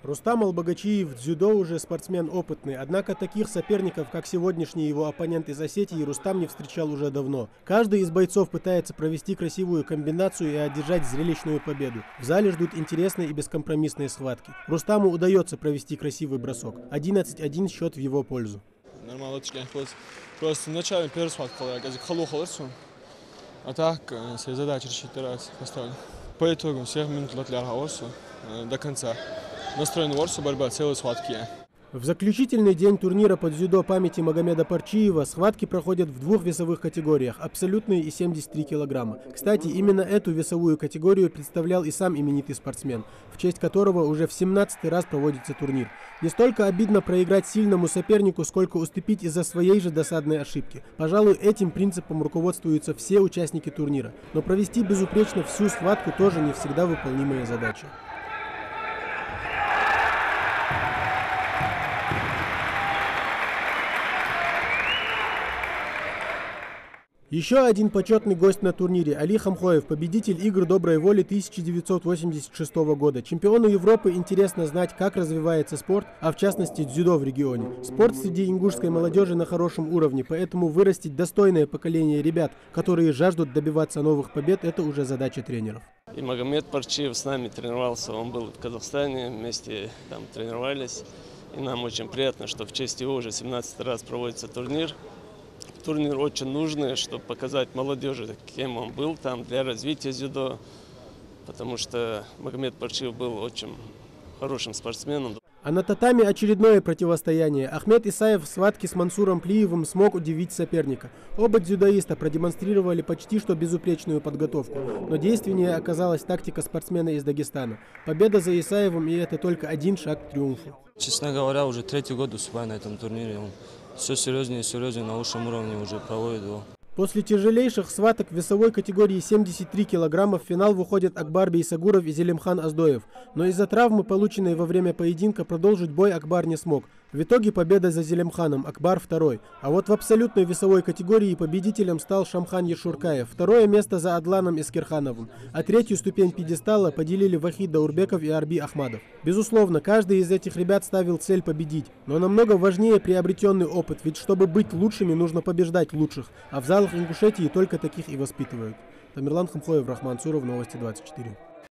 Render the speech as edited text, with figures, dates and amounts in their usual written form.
Рустам Албагачиев в дзюдо уже спортсмен опытный, однако таких соперников, как сегодняшний его оппонент из Осетии, Рустам не встречал уже давно. Каждый из бойцов пытается провести красивую комбинацию и одержать зрелищную победу. В зале ждут интересные и бескомпромиссные схватки. Рустаму удается провести красивый бросок. 11-1 счет в его пользу. Нормально, просто вначале первый схватка, а так все задачи решить раз поставили. По итогу всех минут до конца. Настроен ворсу, борьба, целые схватки. В заключительный день турнира по дзюдо памяти Магомеда Парчиева схватки проходят в двух весовых категориях – абсолютные и 73 килограмма. Кстати, именно эту весовую категорию представлял и сам именитый спортсмен, в честь которого уже в 17-й раз проводится турнир. Не столько обидно проиграть сильному сопернику, сколько уступить из-за своей же досадной ошибки. Пожалуй, этим принципом руководствуются все участники турнира. Но провести безупречно всю схватку тоже не всегда выполнимая задача. Еще один почетный гость на турнире – Али Хамхоев, победитель игр доброй воли 1986 года. Чемпиону Европы интересно знать, как развивается спорт, а в частности дзюдо в регионе. Спорт среди ингушской молодежи на хорошем уровне, поэтому вырастить достойное поколение ребят, которые жаждут добиваться новых побед – это уже задача тренеров. И Магомед Парчиев с нами тренировался, он был в Казахстане, вместе там тренировались. И нам очень приятно, что в честь его уже 17 раз проводится турнир. Турнир очень нужный, чтобы показать молодежи, кем он был там для развития дзюдо, потому что Магомед Парчиев был очень хорошим спортсменом. А на татами очередное противостояние. Ахмед Исаев в схватке с Мансуром Плиевым смог удивить соперника. Оба дзюдоиста продемонстрировали почти что безупречную подготовку, но действеннее оказалась тактика спортсмена из Дагестана. Победа за Исаевым, и это только один шаг к триумфу. Честно говоря, уже третий год выступаю на этом турнире. Он все серьезнее и серьезнее на высшем уровне уже проводит его. После тяжелейших схваток в весовой категории 73 килограмма в финал выходят Акбар Бейсагуров и Зелимхан Аздоев. Но из-за травмы, полученной во время поединка, продолжить бой Акбар не смог. В итоге победа за Зелимханом, Акбар второй. А вот в абсолютной весовой категории победителем стал Шамхан Ешуркаев. Второе место за Адланом Искирхановым. А третью ступень пьедестала поделили Вахид Даурбеков и Арби Ахмадов. Безусловно, каждый из этих ребят ставил цель победить. Но намного важнее приобретенный опыт, ведь чтобы быть лучшими, нужно побеждать лучших. А в залах Ингушетии только таких и воспитывают. Тамерлан Хамхоев, Рахман Суров, Новости 24.